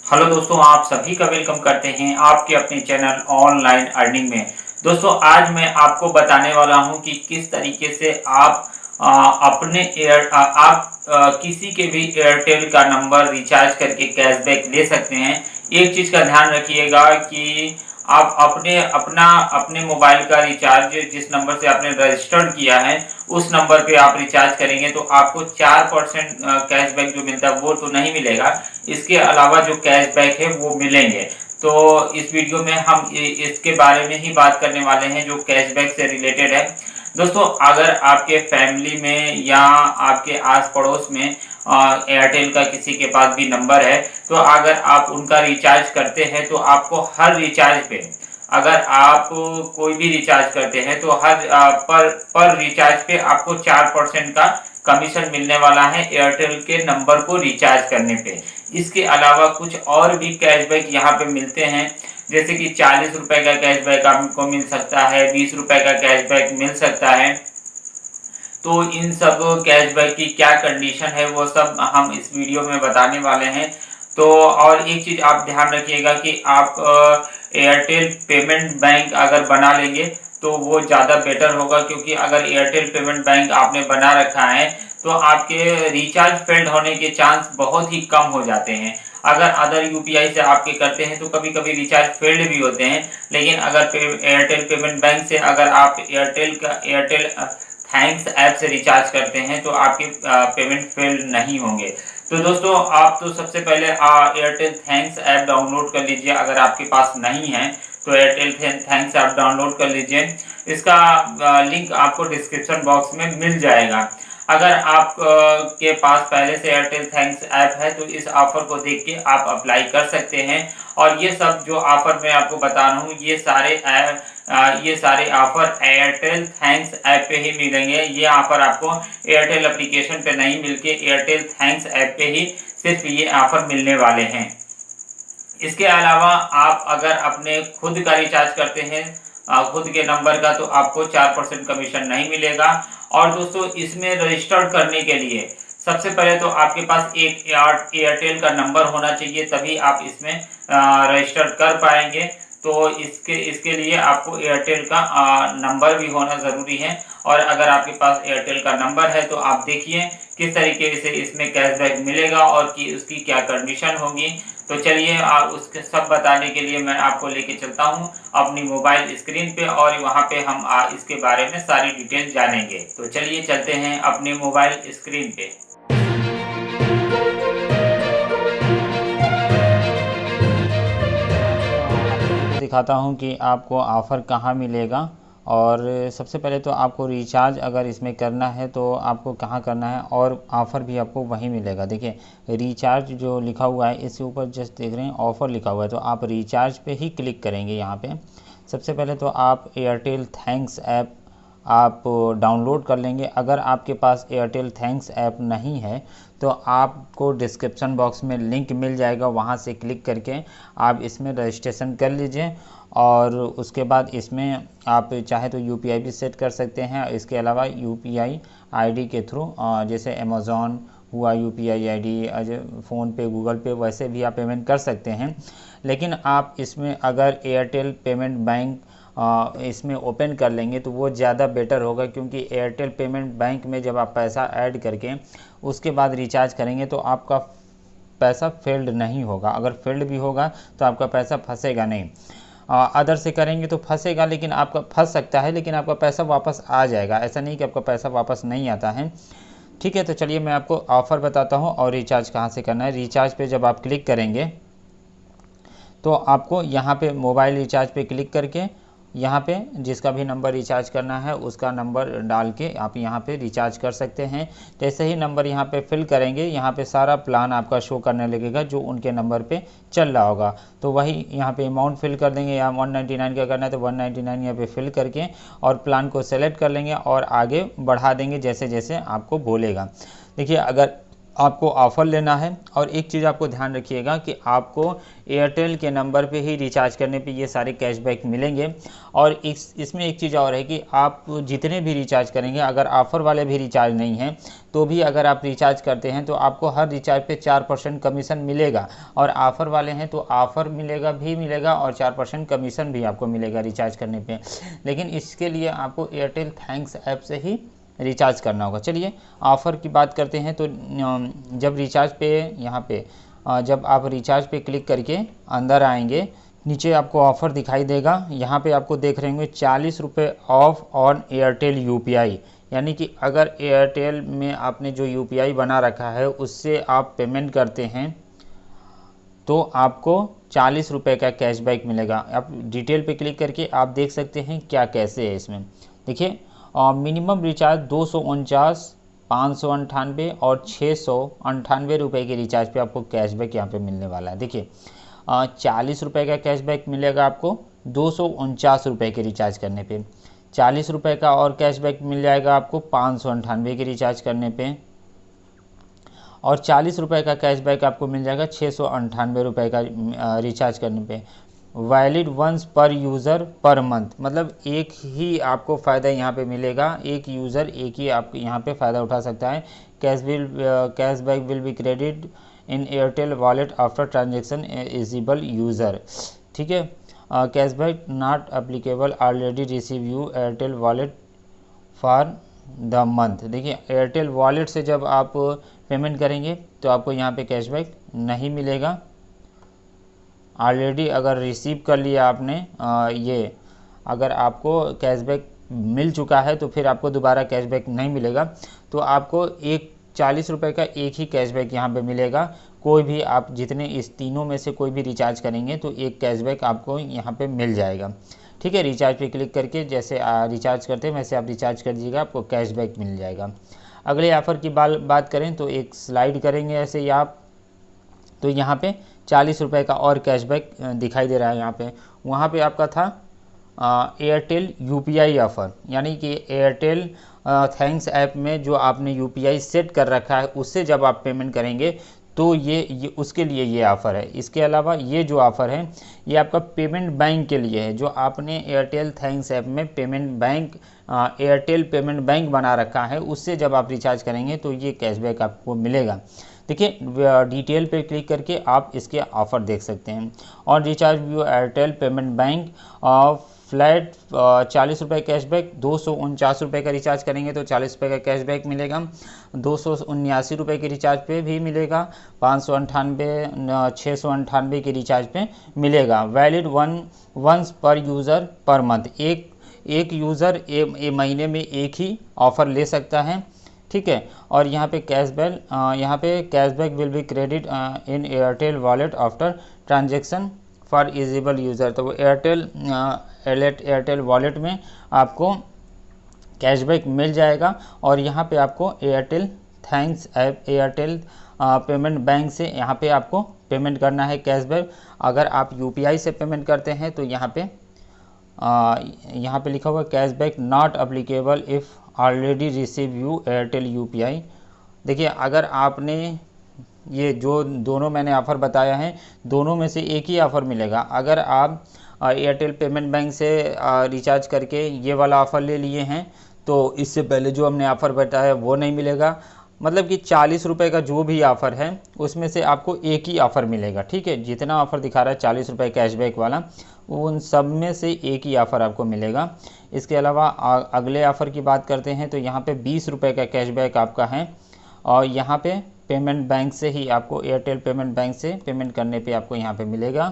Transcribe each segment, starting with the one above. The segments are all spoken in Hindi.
हेलो दोस्तों, आप सभी का वेलकम करते हैं आपके अपने चैनल ऑनलाइन अर्निंग में। दोस्तों, आज मैं आपको बताने वाला हूं कि किस तरीके से आप अपने किसी के भी एयरटेल का नंबर रिचार्ज करके कैशबैक ले सकते हैं। एक चीज़ का ध्यान रखिएगा कि आप अपने मोबाइल का रिचार्ज जिस नंबर से आपने रजिस्टर्ड किया है उस नंबर पे आप रिचार्ज करेंगे तो आपको 4% कैशबैक जो मिलता है वो तो नहीं मिलेगा। इसके अलावा जो कैशबैक है वो मिलेंगे। तो इस वीडियो में हम इसके बारे में ही बात करने वाले हैं जो कैशबैक से रिलेटेड है। दोस्तों, अगर आपके फैमिली में या आपके आस पड़ोस में एयरटेल का किसी के पास भी नंबर है, तो अगर आप उनका रिचार्ज करते हैं तो आपको हर रिचार्ज पे, अगर आप कोई भी रिचार्ज करते हैं तो हर पर रिचार्ज पे आपको 4% का कमीशन मिलने वाला है एयरटेल के नंबर को रिचार्ज करने पे। इसके अलावा कुछ और भी कैशबैक यहाँ पे मिलते हैं, जैसे कि 40 रुपए का कैशबैक आपको मिल सकता है, 20 रुपए का कैशबैक मिल सकता है। तो इन सब कैशबैक की क्या कंडीशन है वो सब हम इस वीडियो में बताने वाले हैं। तो और एक चीज़ आप ध्यान रखिएगा कि आप एयरटेल पेमेंट बैंक अगर बना लेंगे तो वो ज़्यादा बेटर होगा, क्योंकि अगर एयरटेल पेमेंट बैंक आपने बना रखा है तो आपके रिचार्ज फेल्ड होने के चांस बहुत ही कम हो जाते हैं। अगर अदर यूपीआई से आपके करते हैं तो कभी कभी रिचार्ज फेल्ड भी होते हैं, लेकिन अगर एयरटेल पेमेंट बैंक से अगर आप एयरटेल थैंक्स ऐप से रिचार्ज करते हैं तो आपके पेमेंट फेल नहीं होंगे। तो दोस्तों, आप तो सबसे पहले एयरटेल थैंक्स ऐप डाउनलोड कर लीजिए। अगर आपके पास नहीं है तो एयरटेल थैंक्स ऐप डाउनलोड कर लीजिए। इसका लिंक आपको डिस्क्रिप्शन बॉक्स में मिल जाएगा। अगर आप के पास पहले से एयरटेल थैंक्स ऐप है तो इस ऑफर को देख के आप अप्लाई कर सकते हैं। और ये सब जो ऑफर मैं आपको बता रहा हूँ ये सारे ऑफर एयरटेल थैंक्स ऐप पे ही मिलेंगे। ये ऑफर आपको एयरटेल एप्लीकेशन पे नहीं मिलके एयरटेल थैंक्स ऐप पे ही सिर्फ ये ऑफर मिलने वाले हैं। इसके अलावा आप अगर अपने खुद का रिचार्ज करते हैं खुद के नंबर का, तो आपको 4% कमीशन नहीं मिलेगा। और दोस्तों, इसमें रजिस्टर्ड करने के लिए सबसे पहले तो आपके पास एक एयरटेल का नंबर होना चाहिए, तभी आप इसमें रजिस्टर कर पाएंगे। तो इसके लिए आपको एयरटेल का नंबर भी होना ज़रूरी है। और अगर आपके पास एयरटेल का नंबर है तो आप देखिए किस तरीके से इसमें कैशबैक मिलेगा और कि उसकी क्या कंडीशन होगी। तो चलिए उसके सब बताने के लिए मैं आपको लेके चलता हूँ अपनी मोबाइल स्क्रीन पे, और वहाँ पे हम इसके बारे में सारी डिटेल जानेंगे। तो चलिए चलते हैं अपने मोबाइल स्क्रीन पे। आपको दिखाता हूँ कि आपको ऑफ़र कहाँ मिलेगा। और सबसे पहले तो आपको रिचार्ज अगर इसमें करना है तो आपको कहाँ करना है, और ऑफ़र भी आपको वहीं मिलेगा। देखिए, रिचार्ज जो लिखा हुआ है इसके ऊपर जस्ट देख रहे हैं ऑफ़र लिखा हुआ है, तो आप रिचार्ज पे ही क्लिक करेंगे। यहाँ पे सबसे पहले तो आप एयरटेल थैंक्स ऐप आप डाउनलोड कर लेंगे। अगर आपके पास एयरटेल थैंक्स ऐप नहीं है तो आपको डिस्क्रिप्शन बॉक्स में लिंक मिल जाएगा, वहाँ से क्लिक करके आप इसमें रजिस्ट्रेशन कर लीजिए। और उसके बाद इसमें आप चाहे तो यूपीआई भी सेट कर सकते हैं। इसके अलावा यूपीआई आईडी के थ्रू जैसे अमेज़ॉन हुआ यूपीआई आईडी, फ़ोन पे, गूगल पे, वैसे भी आप पेमेंट कर सकते हैं। लेकिन आप इसमें अगर एयरटेल पेमेंट बैंक इसमें ओपन कर लेंगे तो वो ज़्यादा बेटर होगा, क्योंकि एयरटेल पेमेंट बैंक में जब आप पैसा ऐड करके उसके बाद रिचार्ज करेंगे तो आपका पैसा फेल्ड नहीं होगा। अगर फेल्ड भी होगा तो आपका पैसा फंसेगा नहीं। अदर से करेंगे तो फंसेगा, लेकिन आपका फंस सकता है, लेकिन आपका पैसा वापस आ जाएगा। ऐसा नहीं कि आपका पैसा वापस नहीं आता है। ठीक है, तो चलिए मैं आपको ऑफ़र बताता हूँ और रिचार्ज कहाँ से करना है। रिचार्ज पे जब आप क्लिक करेंगे तो आपको यहाँ पे मोबाइल रिचार्ज पे क्लिक करके यहाँ पे जिसका भी नंबर रिचार्ज करना है उसका नंबर डाल के आप यहाँ पे रिचार्ज कर सकते हैं। जैसे ही नंबर यहाँ पे फिल करेंगे, यहाँ पे सारा प्लान आपका शो करने लगेगा जो उनके नंबर पे चल रहा होगा। तो वही यहाँ पे अमाउंट फिल कर देंगे। या 199 का करना है तो 199 यहाँ पे फिल करके और प्लान को सेलेक्ट कर लेंगे और आगे बढ़ा देंगे जैसे जैसे आपको बोलेगा। देखिए, अगर आपको ऑफ़र लेना है। और एक चीज़ आपको ध्यान रखिएगा कि आपको एयरटेल के नंबर पे ही रिचार्ज करने पे ये सारे कैशबैक मिलेंगे। और इसमें एक चीज़ और है कि आप जितने भी रिचार्ज करेंगे, अगर ऑफ़र वाले भी रिचार्ज नहीं हैं तो भी अगर आप रिचार्ज करते हैं तो आपको हर रिचार्ज पे 4% कमीशन मिलेगा। और ऑफ़र वाले हैं तो ऑफ़र मिलेगा और 4% कमीशन भी आपको मिलेगा रिचार्ज करने पे। लेकिन इसके लिए आपको एयरटेल थैंक्स ऐप से ही रिचार्ज करना होगा। चलिए ऑफ़र की बात करते हैं। तो जब रिचार्ज पे यहाँ पे जब आप रिचार्ज पे क्लिक करके अंदर आएंगे, नीचे आपको ऑफ़र दिखाई देगा। यहाँ पे आपको देख रहे होंगे 40 रुपये ऑफ ऑन एयरटेल यूपीआई, यानी कि अगर एयरटेल में आपने जो यूपीआई बना रखा है उससे आप पेमेंट करते हैं तो आपको 40 रुपये का कैशबैक मिलेगा। आप डिटेल पे क्लिक करके आप देख सकते हैं क्या कैसे है इसमें। देखिए मिनिमम रिचार्ज 249, 598 और 698 रुपये के रिचार्ज पे आपको कैशबैक यहाँ पे मिलने वाला है। देखिए 40 रुपये का कैशबैक मिलेगा आपको 249 रुपये के रिचार्ज करने पे। 40 रुपये का और कैशबैक मिल जाएगा आपको 598 के रिचार्ज करने पे। और 40 रुपये का कैशबैक आपको मिल जाएगा 698 रुपये का रिचार्ज करने पे। वैलिड वंस पर यूज़र पर मंथ, मतलब एक ही आपको फ़ायदा यहाँ पे मिलेगा, एक यूज़र एक ही आप यहाँ पे फ़ायदा उठा सकता है। Cashback will be credit in Airtel wallet after transaction eligible user. ठीक है, cashback not applicable already receive you Airtel wallet for the month. देखिए एयरटेल वॉलेट से जब आप पेमेंट करेंगे तो आपको यहाँ पे कैशबैक नहीं मिलेगा। ऑलरेडी अगर रिसीव कर लिया आपने ये, अगर आपको कैशबैक मिल चुका है तो फिर आपको दोबारा कैशबैक नहीं मिलेगा। तो आपको 40 रुपये का एक ही कैशबैक यहाँ पे मिलेगा। कोई भी आप जितने इस तीनों में से कोई भी रिचार्ज करेंगे तो एक कैशबैक आपको यहाँ पे मिल जाएगा। ठीक है, रिचार्ज पे क्लिक करके जैसे रिचार्ज करते हैं वैसे आप रिचार्ज कर दीजिएगा, आपको कैशबैक मिल जाएगा। अगले ऑफ़र की बात करें तो एक स्लाइड करेंगे ऐसे ही आप, तो यहाँ पे 40 रुपये का और कैशबैक दिखाई दे रहा है यहाँ पे। वहाँ पे आपका था एयरटेल यूपीआई ऑफ़र, यानी कि एयरटेल थैंक्स ऐप में जो आपने यूपीआई सेट कर रखा है उससे जब आप पेमेंट करेंगे तो ये उसके लिए ये ऑफ़र है। इसके अलावा ये जो ऑफ़र है ये आपका पेमेंट बैंक के लिए है। जो आपने एयरटेल थैंक्स ऐप में payment bank Airtel payment bank बना रखा है उससे जब आप रिचार्ज करेंगे तो ये कैशबैक आपको मिलेगा। देखिए डिटेल पे क्लिक करके आप इसके ऑफ़र देख सकते हैं। और recharge view Airtel payment bank flat 40 रुपये कैशबैक, 249 रुपये का रिचार्ज करेंगे तो 40 रुपये का कैशबैक मिलेगा। 279 रुपये के रिचार्ज पे भी मिलेगा, 598 698 के रिचार्ज पे मिलेगा। वैलिड वंस पर यूज़र पर मंथ, एक यूज़र महीने में एक ही ऑफ़र ले सकता है। ठीक है, और यहाँ पे cashback will be credit in Airtel wallet after transaction for eligible user. तो वो एयरटेल वॉलेट में आपको कैशबैक मिल जाएगा। और यहाँ पे आपको Airtel thanks app Airtel payment bank से यहाँ पे आपको पेमेंट करना है कैशबैक। अगर आप यूपीआई से पेमेंट करते हैं तो यहाँ पे लिखा हुआ cashback not applicable if already receive you Airtel UPI. देखिए अगर आपने ये जो दोनों मैंने ऑफ़र बताया है दोनों में से एक ही ऑफ़र मिलेगा। अगर आप एयरटेल पेमेंट बैंक से रिचार्ज करके ये वाला ऑफ़र ले लिए हैं तो इससे पहले जो हमने ऑफ़र बताया वो नहीं मिलेगा। मतलब कि 40 रुपये का जो भी ऑफ़र है उसमें से आपको एक ही ऑफ़र मिलेगा। ठीक है, जितना ऑफ़र दिखा रहा है 40 रुपये कैशबैक वाला उन सब में से एक ही ऑफ़र आपको मिलेगा। इसके अलावा अगले ऑफ़र की बात करते हैं तो यहाँ पे 20 रुपये का कैशबैक आपका है। और यहाँ पे पेमेंट बैंक से ही आपको एयरटेल पेमेंट बैंक से पेमेंट करने पे आपको यहाँ पे मिलेगा।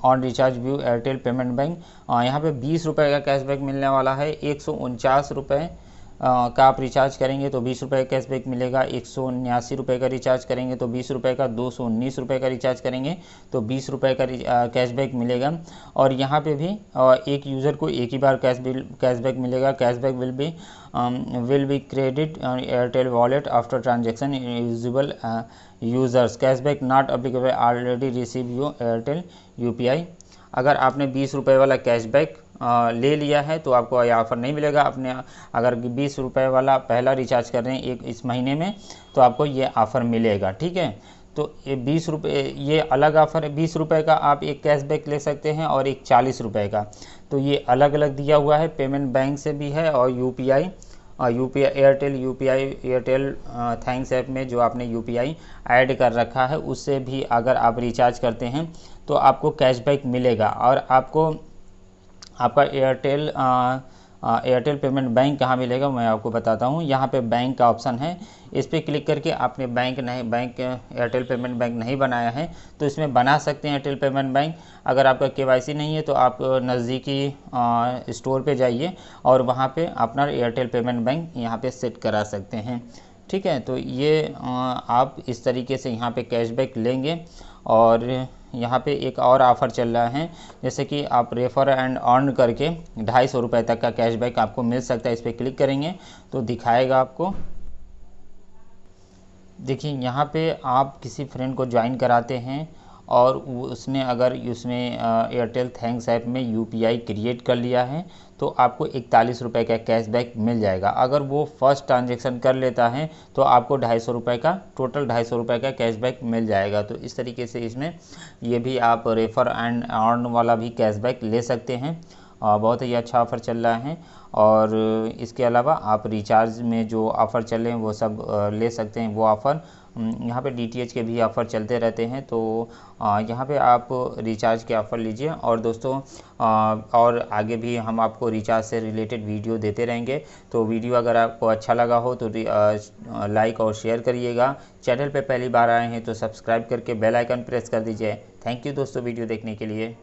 On recharge view Airtel payment bank यहाँ पे 20 रुपये का कैशबैक मिलने वाला है। 149 रुपये का आप रिचार्ज करेंगे तो 20 रुपये का कैशबैक मिलेगा। 179 रुपये का रिचार्ज करेंगे तो 20 रुपये का, 219 रुपये का रिचार्ज करेंगे तो 20 रुपये का कैशबैक मिलेगा। और यहाँ पे भी एक यूज़र को एक ही बार कैशबैक मिलेगा। Cashback will be credit Airtel wallet after transaction eligible users. Cashback not applicable already receive you Airtel UPI. अगर आपने 20 रुपये वाला कैशबैक ले लिया है तो आपको ये ऑफ़र नहीं मिलेगा। आपने अगर 20 रुपये वाला पहला रिचार्ज कर रहे हैं इस महीने में तो आपको ये ऑफ़र मिलेगा, ठीक है। तो ये 20 रुपये ये अलग ऑफ़र है, 20 रुपये का आप एक कैशबैक ले सकते हैं और एक 40 रुपये का। तो ये अलग अलग दिया हुआ है, पेमेंट बैंक से भी है और यूपीआई एयरटेल थैंक्स ऐप में जो आपने यूपीआई ऐड कर रखा है उससे भी अगर आप रिचार्ज करते हैं तो आपको कैशबैक मिलेगा। और आपका एयरटेल पेमेंट बैंक कहाँ मिलेगा मैं आपको बताता हूँ। यहाँ पे बैंक का ऑप्शन है, इस पर क्लिक करके आपने बैंक एयरटेल पेमेंट बैंक नहीं बनाया है तो इसमें बना सकते हैं एयरटेल पेमेंट बैंक। अगर आपका केवाईसी नहीं है तो आप नज़दीकी स्टोर पे जाइए और वहाँ पे अपना एयरटेल पेमेंट बैंक यहाँ पे सेट करा सकते हैं, ठीक है। तो ये आप इस तरीके से यहाँ पे कैशबैक लेंगे। और यहाँ पे एक और ऑफ़र चल रहा है, जैसे कि आप रेफर एंड अर्न करके 250 रुपये तक का कैशबैक आपको मिल सकता है। इस पर क्लिक करेंगे तो दिखाएगा आपको। देखिए यहाँ पे आप किसी फ्रेंड को ज्वाइन कराते हैं और उसने अगर उसमें एयरटेल थैंक्स ऐप में यूपीआई क्रिएट कर लिया है तो आपको 41 रुपये का कैशबैक मिल जाएगा। अगर वो फर्स्ट ट्रांजैक्शन कर लेता है तो आपको 250 रुपये का टोटल 250 रुपये का कैशबैक मिल जाएगा। तो इस तरीके से इसमें ये भी आप रेफर एंड अर्न वाला भी कैशबैक ले सकते हैं। बहुत ही अच्छा ऑफ़र चल रहा है। और इसके अलावा आप रिचार्ज में जो ऑफ़र चल रहे हैं वो सब ले सकते हैं। वो ऑफ़र यहाँ पे डीटीएच के भी ऑफ़र चलते रहते हैं, तो यहाँ पे आप रिचार्ज के ऑफ़र लीजिए। और दोस्तों और आगे भी हम आपको रिचार्ज से रिलेटेड वीडियो देते रहेंगे। तो वीडियो अगर आपको अच्छा लगा हो तो लाइक और शेयर करिएगा। चैनल पे पहली बार आए हैं तो सब्सक्राइब करके बेल आइकन प्रेस कर दीजिए। थैंक यू दोस्तों वीडियो देखने के लिए।